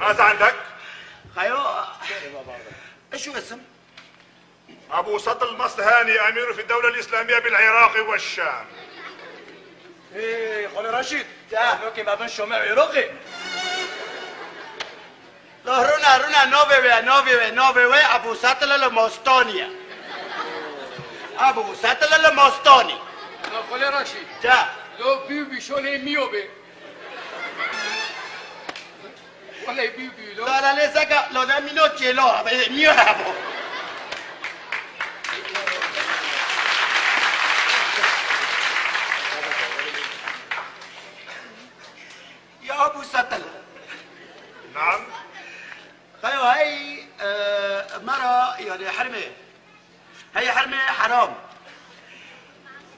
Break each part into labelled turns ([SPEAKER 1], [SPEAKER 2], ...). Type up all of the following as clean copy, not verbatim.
[SPEAKER 1] ماذا عندك؟
[SPEAKER 2] خيو شو اسم؟
[SPEAKER 1] ابو سطل مصهاني امير في الدولة الاسلامية بالعراق والشام.
[SPEAKER 3] ايه خولي رشيد
[SPEAKER 2] جا
[SPEAKER 3] لوكي ما بين شومي عراقي
[SPEAKER 2] لا رونا نوبي ابو سطل الموستونيا ابو سطل الموستوني
[SPEAKER 4] خولي رشيد
[SPEAKER 2] جا
[SPEAKER 4] لو بيبي شولي ميوبي ولا بيبي لو
[SPEAKER 2] لا لي سكا لو ده مينو تشيلو ميو ابو يا ابو سطل.
[SPEAKER 1] نعم.
[SPEAKER 2] خيو هاي مرة يعني حرمة، هي حرمة حرام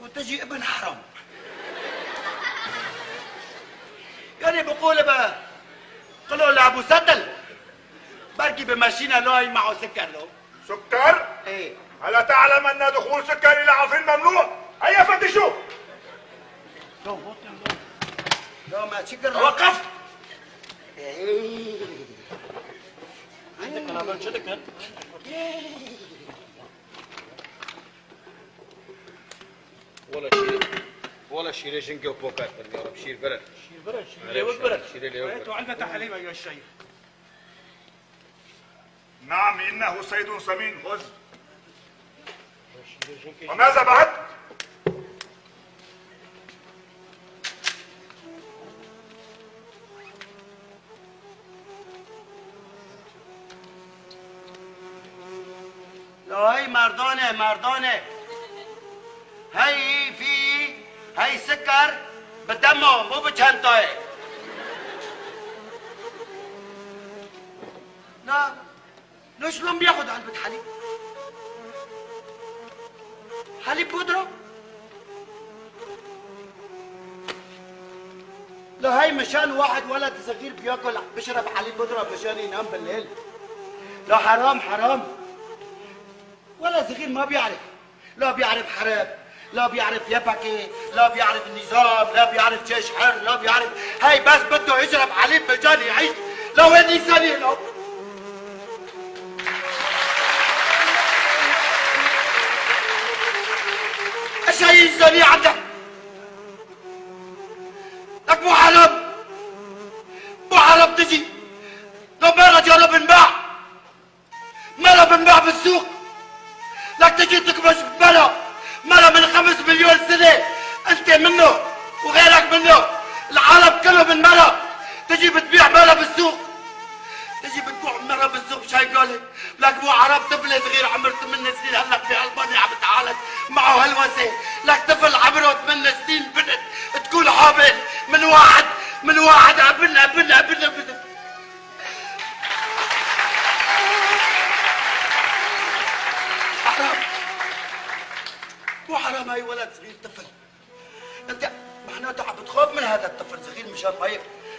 [SPEAKER 2] وتجي ابن حرام. يعني بقول قالوا لابو سطل بركي بمشينا له هي معه سكر له.
[SPEAKER 1] سكر؟
[SPEAKER 2] ايه.
[SPEAKER 1] ألا تعلم أن دخول سكر إلى عفرين ممنوع؟ هيا فتشوا.
[SPEAKER 2] لا ما سكر
[SPEAKER 1] توقف.
[SPEAKER 3] عندك انا بنشدك
[SPEAKER 5] ولا شيء جنقه وبوكات يا رب شير برد
[SPEAKER 3] شير برد وعلبة حليب ايها الشيخ.
[SPEAKER 1] نعم إنه صيد سمين. خذ. وماذا بعد؟
[SPEAKER 2] لا هي مردانة هي هي سكر بدمه مو بجهنطه. لا شلون بياخذ علبة حليب؟ حليب بودرة؟ لا هي مشان واحد ولد صغير بيشرب حليب بودرة مشان ينام بالليل. لا حرام ولا صغير ما بيعرف، لا بيعرف حرب، لا بيعرف يبكي، لا بيعرف النظام، لا بيعرف جيش حر، لا بيعرف هاي بس بده يشرب حليب مشان يعيش. لا وين إنسانية له؟ ايش هي إنسانية عندك؟ لك مو حرام تجي لو ما رجعنا بنباع بالسوق. لك تجي تكبش مرة من 5 مليون سنة انت منه وغيرك منه العالم كله من مرة تجي بتبيع مرة بالسوق. تجي بتبيع مرة بالسوق شاي قولي لك مو عرب طفل صغير عمره 8 سنين هلك بألبانيا عم يتعالج معه هلوسة. لك طفل عمره 8 سنين بنت تكون حامل من واحد ابن مو حرام هاي ولد صغير طفل. انت معناته عم بتخاف من هذا الطفل صغير مشان ما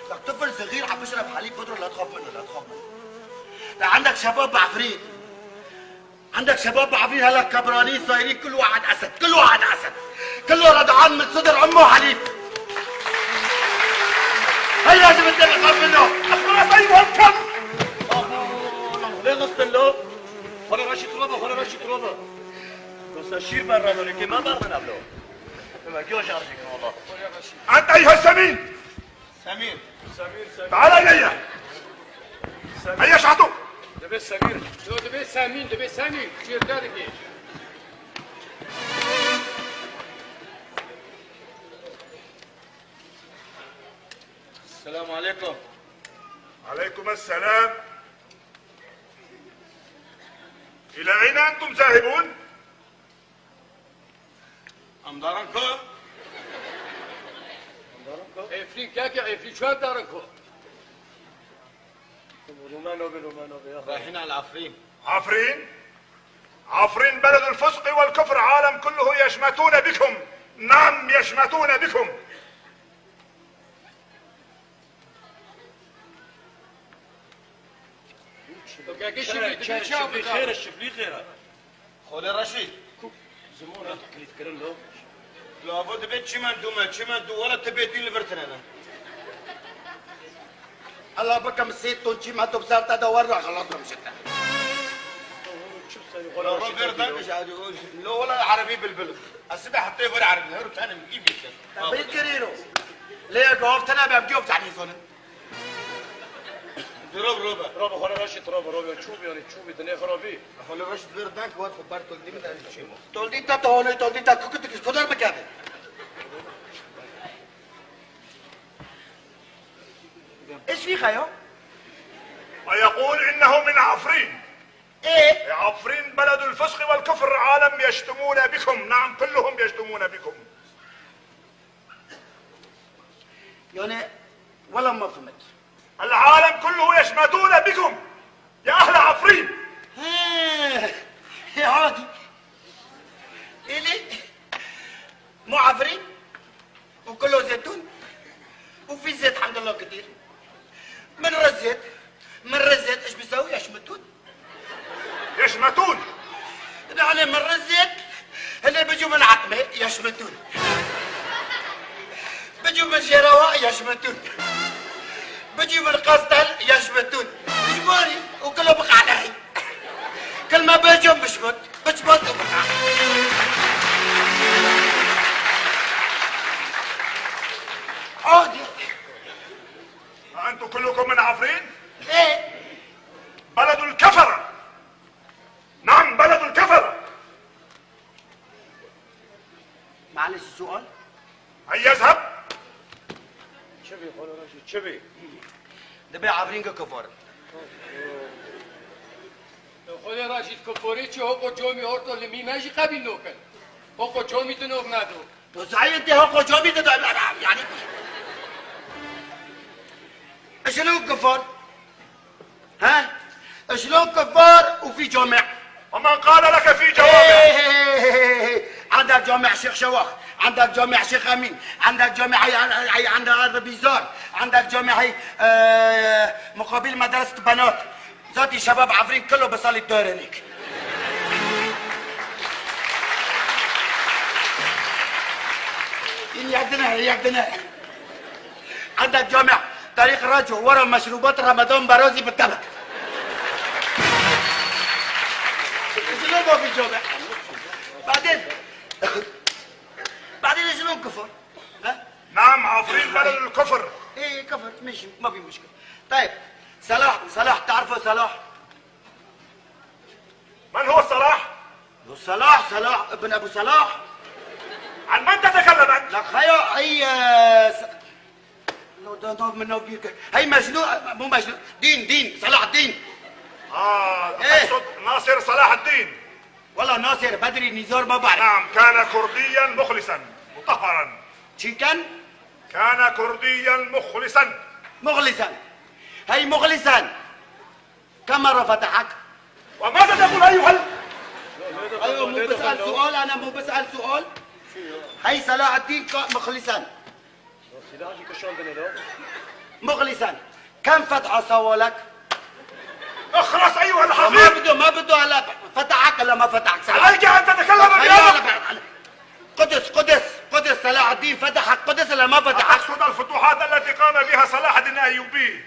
[SPEAKER 2] لك طفل صغير عم بيشرب حليب بودرة لا تخاف منه. لا عندك شباب بعفريت هلا كبرانين صايرين كل واحد اسد كله رضعان من صدر امه حليب. هي لازم انت تخاف منه.
[SPEAKER 1] خلاص أيها الكلب.
[SPEAKER 3] ليه نص له؟ خولي رشيد ترابه بس شير برا لكن ما برا نبلو ما جوش ارجيك والله.
[SPEAKER 1] أنت أيها السمين.
[SPEAKER 2] سمير
[SPEAKER 1] تعال إلي. هيا شعطوا.
[SPEAKER 4] دبي سمير لو دبي سامين شير دارك.
[SPEAKER 2] السلام عليكم.
[SPEAKER 1] عليكم السلام. إلى أين أنتم ذاهبون؟
[SPEAKER 2] أمدارنكو
[SPEAKER 4] افريق ياكي افريق شو دارنكو؟
[SPEAKER 3] رومانو
[SPEAKER 2] رايحين على العفرين.
[SPEAKER 1] عفرين بلد الفسق والكفر. عالم كله يشمتون بكم. نعم يشمتون بكم.
[SPEAKER 3] الشبلي خير
[SPEAKER 2] خولي رشيد
[SPEAKER 3] زمورة تكرم له
[SPEAKER 2] لابد بيت شمندو ولا تبيتين لبرتنا. الله بك مسيت تونشي ما تبصر تدور خلاص مشيت
[SPEAKER 3] شوف ثاني
[SPEAKER 5] ولا
[SPEAKER 3] خلاص
[SPEAKER 5] غير ده مش عادي لا ولا عربي بالبلد السبع حطيه غير عربي هرب ثاني بجيب يكسر
[SPEAKER 2] بيكرينو ليه جوفت انا بجيب تعني زون
[SPEAKER 5] ضرب ربع
[SPEAKER 3] رابع خلا راشد رابع تشوف يعني تشوف الدنيا خرابي
[SPEAKER 5] خلي باش غير دانك واد خبرت دي ما تعرفش شيء
[SPEAKER 2] تولدي تا تولي تولدي تا كنت كدر بكابي ايش في خيو؟
[SPEAKER 1] ويقول انه من عفرين.
[SPEAKER 2] ايه
[SPEAKER 1] عفرين بلد الفسق والكفر، عالم يشتمون بكم. نعم كلهم يشتمون بكم.
[SPEAKER 2] يعني ولا ما فهمت
[SPEAKER 1] العالم كله يشمتون بكم يا اهل عفرين.
[SPEAKER 2] يا عادي إلي مو عفرين وكله زيتون وفي زيت الحمد لله كتير من رزيت ايش بيسوي يشمتون يعني من رزيت اللي بيجوا من عتمة يشمتون بيجوا من شيرواء يشمتون بيجوا من قسطل يشمتون اجباري وكله بقى علي كل ما بيجوا بشمت وبقع عادي
[SPEAKER 1] أنتم كلكم من عفرين؟
[SPEAKER 2] ايه
[SPEAKER 1] بلد الكفرة. نعم بلد الكفرة.
[SPEAKER 2] معلش السؤال
[SPEAKER 1] هيا يذهب.
[SPEAKER 3] شبي خلا راشد شبي
[SPEAKER 2] دبي عفرين كفار
[SPEAKER 4] خدا راشد کفاری چه حقوق جامی هرتو لمیمه‌شی قبیل نکن. حقوق جامی تو نوع ندو.
[SPEAKER 2] تو صحيح انت هو جوابي ده يعني شلون كفار؟ ها؟ شلون كفار وفي جامع؟
[SPEAKER 1] ومن قال لك في جوابه؟
[SPEAKER 2] عندك جامع شيخ شواخ، عندك جامع شيخ امين، عندك جامع هي عند ارض بيزار، عندك جامع هي مقابل مدرسه بنات. ذاتي شباب عفرين كله بصلي الدور هنيك. يعدنا عندك جامع طريق رجو ورا مشروبات رمضان برازي بالطبق. شنو ما في جامع؟ بعدين شنو كفر؟ ها؟
[SPEAKER 1] نعم عفرين بلد الكفر.
[SPEAKER 2] ايه كفر ماشي ما في مشكله. طيب صلاح تعرفه صلاح؟
[SPEAKER 1] من هو صلاح؟
[SPEAKER 2] صلاح ابن ابو صلاح.
[SPEAKER 1] عن من تتكلم أنت؟
[SPEAKER 2] لك هي لو من نوبيك هي مجنون مو مجنون دين صلاح الدين. إيه؟
[SPEAKER 1] تقصد ناصر صلاح الدين.
[SPEAKER 2] والله ناصر بدري نزار ما بعرف.
[SPEAKER 1] نعم كان كرديا مخلصا مطهرا.
[SPEAKER 2] شي
[SPEAKER 1] كان كرديا مخلصا.
[SPEAKER 2] هي مخلصا كم مرة فتحك؟
[SPEAKER 1] وماذا تقول أيها
[SPEAKER 2] ايوه مو بسأل سؤال انا مو بسأل سؤال. هي صلاح الدين مخلصا
[SPEAKER 3] سلاحي كشان بنلو
[SPEAKER 2] مخلصا كم فتحة سوى لك؟
[SPEAKER 1] اخرس أيها
[SPEAKER 2] ما
[SPEAKER 1] الحقير.
[SPEAKER 2] بده هلا فتحك ولا ما فتحك؟
[SPEAKER 1] عليك أن تتكلم بهذا.
[SPEAKER 2] قدس صلاح الدين فتحك قدس ولا ما فتحك؟
[SPEAKER 1] أقصد الفتوحات التي قام بها صلاح الدين الأيوبي.